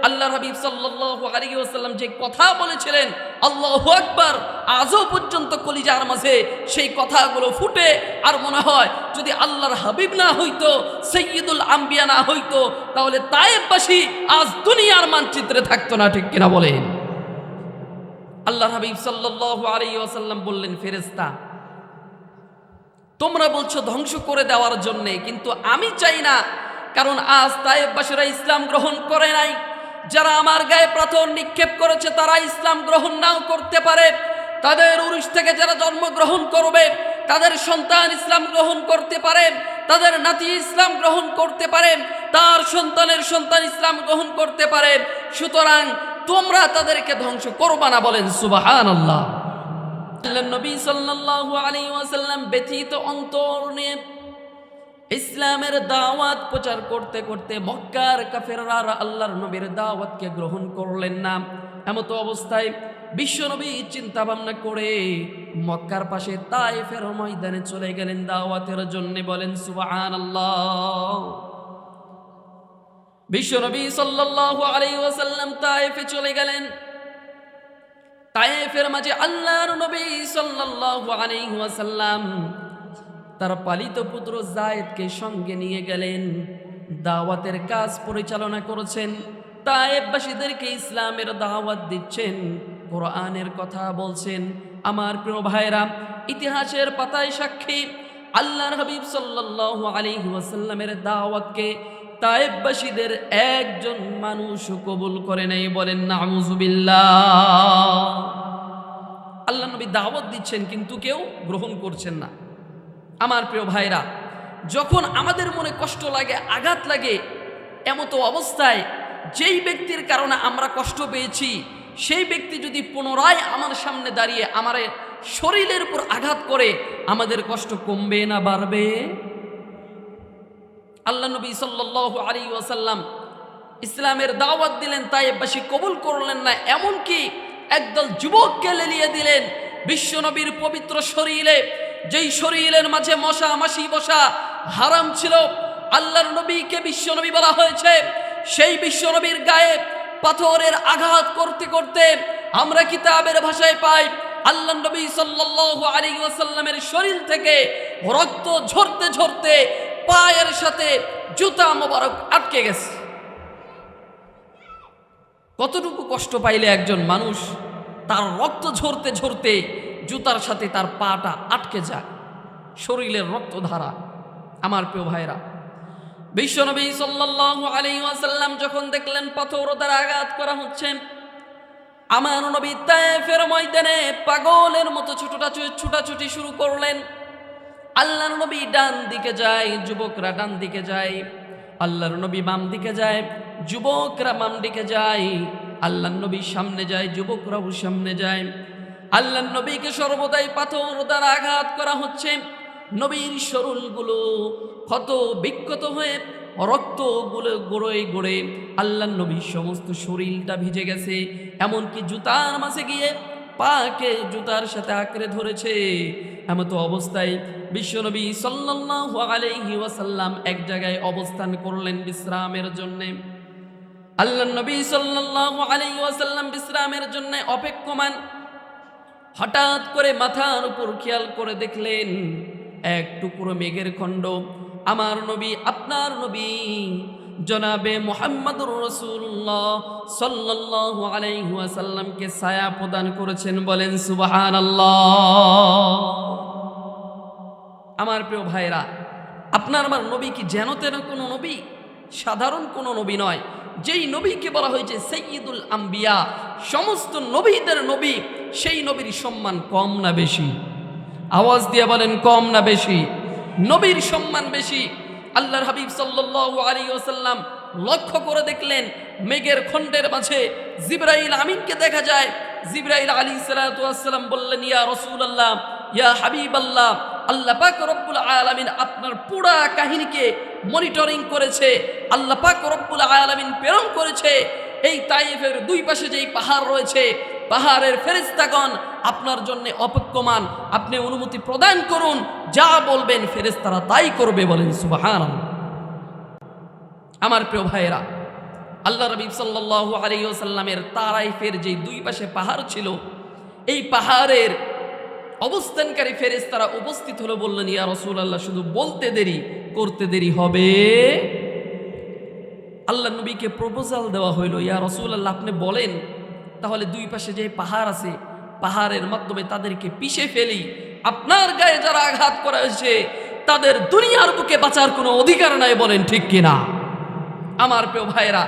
আল্লাহর হাবিব সাল্লাল্লাহু আলাইহি ওয়াসাল্লাম যে কথা বলেছিলেন, আল্লাহু আকবার, আজও পর্যন্ত কলিজার মাঝে সেই কথাগুলো ফুটে। আর মনে হয় যদি আল্লাহর হাবিব না হইতো, সাইয়্যিদুল আম্বিয়া না হইতো, তাহলে তায়েফবাসী আজ দুনিয়ার মানচিত্রে থাকতো না। ঠিক কিনা বলেন? আল্লাহর হাবিব সাল্লাল্লাহু আলাইহি ওয়াসাল্লাম বললেন, ফেরেশতা, তোমরা বলছো ধ্বংস করে দেওয়ার জন্যে, কিন্তু আমি চাই না। কারণ আজ তায়েফবাসীরা ইসলাম গ্রহণ করে নাই। যারা আমার গায়ে পাথর নিক্ষেপ করেছে তারা ইসলাম গ্রহণ নাও করতে পারে। তাদের উরুস থেকে যারা জন্মগ্রহণ করবে তাদের সন্তান ইসলাম গ্রহণ করতে পারে, তাদের নাতি ইসলাম গ্রহণ করতে পারে, তার সন্তানের সন্তান ইসলাম গ্রহণ করতে পারে। সুতরাং তোমরা তাদেরকে ধ্বংস করবা না। বলেন সুবহানাল্লাহ। আল্লাহর নবী সাল্লাল্লাহু আলাইহি ওয়াসাল্লাম ব্যথিত অন্তর নিয়ে ইসলামের দাওয়াত প্রচার করতে করতে মক্কার কাফেররা আল্লাহর নবীর দাওয়াতকে গ্রহণ করলেন না। এমতো অবস্থায় বিশ্বনবী চিন্তা ভাবনা করে মক্কার পাশে তায়েফের ময়দানে চলে গেলেন দাওয়াতের জন্য। বলেন সুবহানাল্লাহ। বিশ্বনবী সাল্লাল্লাহু আলাইহি ওয়াসাল্লাম তায়েফে চলে গেলেন। তায়েফের মাঝে আল্লাহর নবী সাল্লাল্লাহু আলাইহি ওয়াসাল্লাম তার পালিত পুত্র যায়েদকে সঙ্গে নিয়ে গেলেন। দাওয়াতের কাজ পরিচালনা করেছেন, তায়েফবাসীদেরকে ইসলামের দাওয়াত দিচ্ছেন, কোরআনের কথা বলছেন। আমার প্রিয় ভাইরা, ইতিহাসের পাতায় সাক্ষী, আল্লাহর হাবিব সাল্লাল্লাহু আলাইহি ওয়াসাল্লামের দাওয়াতকে তায়েফবাসীদের একজন মানুষ কবুল করে নাই। বলেন নাউযুবিল্লাহ। আল্লাহর নবী দাওয়াত দিচ্ছেন কিন্তু কেউ গ্রহণ করছেন না। আমার প্রিয় ভাইরা, যখন আমাদের মনে কষ্ট লাগে, আঘাত লাগে, এমতো অবস্থায় যেই ব্যক্তির কারণে আমরা কষ্ট পেয়েছি সেই ব্যক্তি যদি পুনরায় আমার সামনে দাঁড়িয়ে আমার শরীরের উপর আঘাত করে, আমাদের কষ্ট কমবে না বাড়বে? আল্লাহ নবী সাল্লাল্লাহু আলাইহি ওয়াসাল্লাম ইসলামের দাওয়াত দিলেন, তায়েফবাসী কবুল করলেন না। এমনকি একদল যুবককে লেলিয়ে দিলেন বিশ্বনবীর পবিত্র শরীরে, যেই শরীরের মাঝে মশা মাছি বসা হারাম ছিল। আল্লাহর নবীকে বিশ্বনবী বলা হয়েছে। সেই বিশ্বনবীর গায়ে পাথরের আঘাত করতে করতে আমরা কিতাবের ভাষায় পাই আল্লাহর নবী সাল্লাল্লাহু আলাইহি ওয়াসাল্লামের শরীর থেকে রক্ত ঝরতে ঝরতে পায়ের সাথে জুতা মোবারক আটকে গেছে। কতটুকু কষ্ট পাইলে একজন মানুষ তার রক্ত ঝরতে ঝরতে জুতার সাথে তার পাটা আটকে যায়, শরীরের রক্তধারা। আমার প্রিয় ভাইরা, বিশ্বনবী সাল্লাল্লাহু আলাইহি ওয়াসাল্লাম যখন দেখলেন পাথর দ্বারা আঘাত করা হচ্ছে, আমার নবী তায়েফের ময়দানে পাগলের মতো ছুটাছুটি শুরু করলেন। আল্লাহর নবী ডান দিকে যায়, যুবকরা ডান দিকে যায়। আল্লাহর নবী বাম দিকে যায়, যুবকরা বাম দিকে যায়। আল্লাহর নবী সামনে যায়, যুবকরাও সামনে যায়। আল্লাহর নবীকে সর্বদাই পাথর দ্বারা আঘাত করা হচ্ছে। নবীর শরীরগুলো ক্ষত বিক্ষত হয়ে রক্তগুলো গড়ে গড়ে আল্লাহর নবীর সমস্ত শরীরটা ভিজে গেছে। এমনকি জুতার মাঝে গিয়ে পাকে জুতার সাথে আঁকড়ে ধরেছে। এমতো অবস্থায় বিশ্বনবী সাল্লাল্লাহু আলাইহি ওয়াসাল্লাম এক জায়গায় অবস্থান করলেন বিশ্রামের জন্য। আল্লাহর নবী সাল্লাল্লাহু আলাইহি ওয়াসাল্লাম বিশ্রামের জন্য অপেক্ষমান। হঠাৎ করে মাথার উপর খেয়াল করে দেখলেন এক টুকরো মেঘের খণ্ড আমার নবী, আপনার নবী জনাবে মুহাম্মদুর রাসূলুল্লাহ সাল্লাল্লাহু আলাইহি ওয়াসাল্লামকে ছায়া প্রদান করেছেন। বলেন সুবহানাল্লাহ। আমার প্রিয় ভাইরা, আপনার আমার নবী কি যেন তেন কোনো নবী? সাধারণ কোনো নবী নয়। যেই নবীকে বলা হয়েছে সাইয়্যিদুল আম্বিয়া, সমস্ত নবীদের নবী, সেই নবীর সম্মান কম না বেশি? আওয়াজ দিয়ে বলেন, কম না বেশি? নবীর সম্মান বেশি। আল্লাহর হাবিব সাল্লাল্লাহু আলাইহি ওয়াসাল্লাম লক্ষ্য করে দেখলেন মেঘের খণ্ডের মাঝে জিবরাইল আমিনকে দেখা যায়। জিবরাইল আলাইহিস সালাতু ওয়াস সালাম বললেন, ইয়া রাসূলুল্লাহ, ইয়া হাবিবাল্লাহ, আল্লাহ পাক রব্বুল আলামিন আপনার পুরা কাহিনীকে মনিটরিং করেছে। আল্লাহ পাক রব্বুল আলামিন প্রেরণ করেছে। এই তায়েফের দুই পাশে যেই পাহাড় রয়েছে, পাহাড়ের ফেরেশতাগণ আপনার জন্য অপেক্ষমান। আপনি অনুমতি প্রদান করুন, যা বলবেন ফেরেশতারা তাই করবে। বলেন সুবহানাল্লাহ। আমার প্রিয় ভাইয়েরা, আল্লাহ নবী সাল্লাল্লাহু আলাইহি ওয়াসাল্লামের তারাইফের যে দুই পাশে পাহাড় ছিল, এই পাহাড়ের অবস্থানকারী ফেরেশতারা উপস্থিত হলো, বললেন ইয়া রাসূলুল্লাহ, শুধু বলতে দেরি করতে দেরি হবে। আল্লাহ নবীকে প্রপোজাল দেওয়া হইল, ইয়া রাসূলুল্লাহ, আপনি বলেন তাহলে দুই পাশে যে পাহাড় আছে, পাহাড়ের মাধ্যমে তাদেরকে পিষে ফেলি। আপনার গায়ে যারা আঘাত করা হয়েছে তাদের দুনিয়ার বুকে বাঁচার কোনো অধিকার নাই, বলেন ঠিক কিনা? আমার প্রিয় ভাইরা,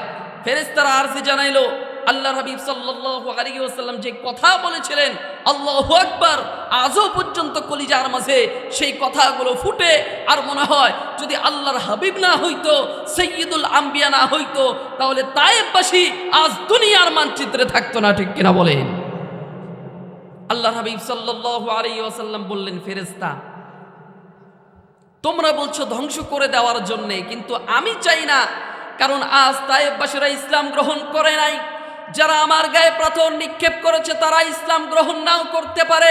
ফেরেশতারা আরজি জানাইলো, আল্লাহর হাবিব সাল্লাল্লাহু আলাইহি ওয়াসাল্লাম যে কথা বলেছিলেন, আল্লাহু আকবার, আজও পর্যন্ত কলিজার মাঝে সেই কথাগুলো ফুটে। আর মনে হয় যদি আল্লাহর হাবিব না হইতো, সাইয়্যিদুল আম্বিয়া না হইতো, তাহলে তায়েফবাসী আজ দুনিয়ার মানচিত্রে থাকতো না, ঠিক কিনা বলেন? আল্লাহর হাবিব সাল্লাল্লাহু আলাইহি ওয়াসাল্লাম বললেন, ফেরেশতা, তোমরা বলছো ধ্বংস করে দেওয়ার জন্যে, কিন্তু আমি চাই না, কারণ আজ তায়েফবাসীরা ইসলাম গ্রহণ করে নাই। যারা আমার গায়ে পাথর নিক্ষেপ করেছে তারা ইসলাম গ্রহণ নাও করতে পারে।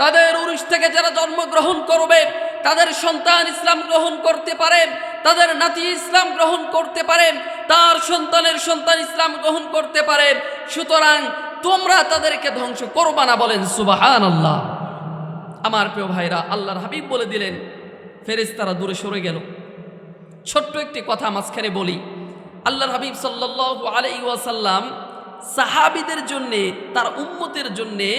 তাদের উরুস থেকে যারা জন্মগ্রহণ করবে তাদের সন্তান ইসলাম গ্রহণ করতে পারে, তাদের নাতি ইসলাম গ্রহণ করতে পারে, তার সন্তানের সন্তান ইসলাম গ্রহণ করতে পারে। সুতরাং তোমরা তাদেরকে ধ্বংস করবা না, বলেন সুবহানাল্লাহ। আমার প্রিয় ভাইরা, আল্লাহর হাবিব বলে দিলেন, ফেরেশতারা দূরে সরে গেল। ছোট্ট একটি কথা মাঝখানে বলি, আল্লাহর হাবিব সাল্লাল্লাহু আলাইহি ওয়াসাল্লাম সাহাবীদের জন্যে, তার উম্মতের জন্যে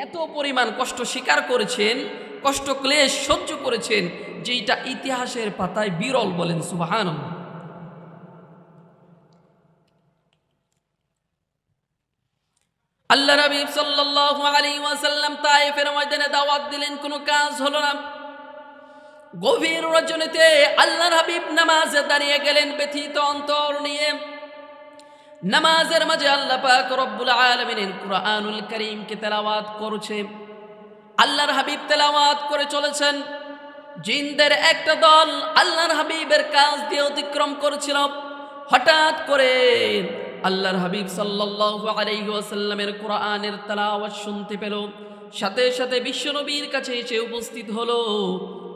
এত পরিমাণ কষ্ট স্বীকার করেছেন, কষ্ট ক্লেশ সহ্য করেছেন, যেটা ইতিহাসের পাতায় বিরল, বলেন সুবহানাল্লাহ। আল্লাহর হাবিব সাল্লাল্লাহু আলাইহি ওয়াসাল্লাম তায়েফের ময়দানে দাওয়াত দিলেন, কোনো কাজ হলো না। গভীর রজনীতে আল্লাহর হাবিব নামাজে দাঁড়িয়ে গেলেন ব্যথিত অন্তর নিয়ে। নামাজের মাঝে আল্লাহ পাক রব্বুল আলামিনের কুরআনুল কারীমকে তেলাওয়াত করছে। আল্লাহর হাবিব তেলাওয়াত করে চলেছেন। জিনদের একটা দল আল্লাহর হাবিবের কাছ দিয়ে অতিক্রম করেছিল। হঠাৎ করে আল্লাহর হাবিব সাল্লাল্লাহু আলাইহি ওয়াসাল্লামের কুরআনের তেলাওয়াত শুনতে পেল। সাথে সাথে বিশ্বনবীর কাছে এসে উপস্থিত হলো।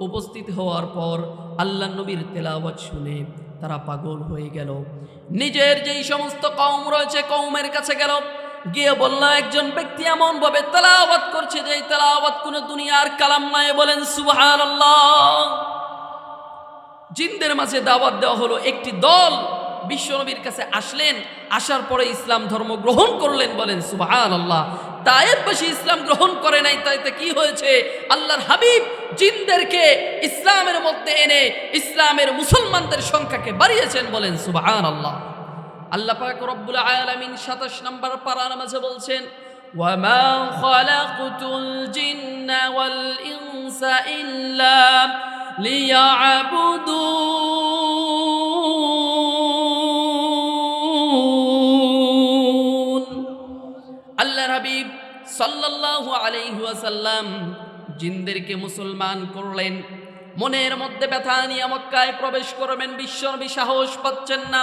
উপস্থিত হওয়ার পর আল্লাহর নবীর তেলাওয়াত শুনে তারা পাগল হয়ে গেল। নিজের যেই সমস্ত কওম রয়েছে কওমের কাছে গেল, গিয়ে বলল, একজন ব্যক্তি এমন ভাবে তেলাওয়াত করছে যে তেলাওয়াত কোনো দুনিয়ার কালাম নয়, বলেন সুবহানাল্লাহ। জিনদের মাঝে দাওয়াত দেওয়া হলো। একটি দল বিশ্বনবীর কাছে আসলেন, আসার পরে ইসলাম ধর্ম গ্রহণ করলেন, বলেন সুবহানাল্লাহ। তায়েফবাসী ইসলাম গ্রহণ করে নাই, তাইতে কি হয়েছে? আল্লাহর হাবিব জিনদেরকে ইসলামের মধ্যে এনে ইসলামের মুসলমানদের সংখ্যাকে বাড়িয়েছেন, বলেন সুবহানাল্লাহ। আল্লাহ পাক রব্বুল আলামিন 27 নম্বর পারার মাঝে বলছেন, ওয়ামা খালাকুতুল জিন্না ওয়াল ইনসা ইল্লা লিয়াবুদুন। আল্লাহর হাবিব সাল্লাল্লাহু আলাইহি ওয়াসাল্লাম জিনদেরকে মুসলমান করলেন। মনের মধ্যে ব্যথা নিয়ে মক্কায় প্রবেশ করবেন, বিশ্বনবী সাহস পাচ্ছেন না।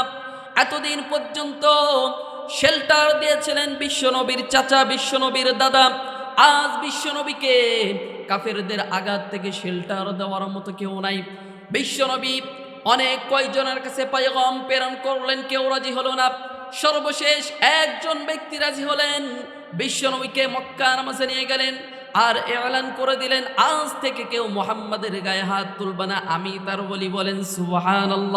এতদিন পর্যন্ত শেল্টার দিয়েছিলেন বিশ্বনবীর চাচা, বিশ্বনবীর দাদা। আজ বিশ্বনবীকে কাফেরদের আঘাত থেকে শেল্টার দেওয়ার মতো কেউ নাই। বিশ্বনবী অনেক কয়জনের কাছে পয়গাম প্রেরণ করলেন, কেউ রাজি হলো না। সর্বশেষ একজন ব্যক্তি রাজি হলেন, বিশ্বনবীকে মক্কার মাঝে নিয়ে গেলেন আর এলান করে দিলেন, আজ থেকে কেউ মুহাম্মাদের গায়ে হাত তুলবে না, আমি তার বলি, বলেন সুবহানাল্লাহ।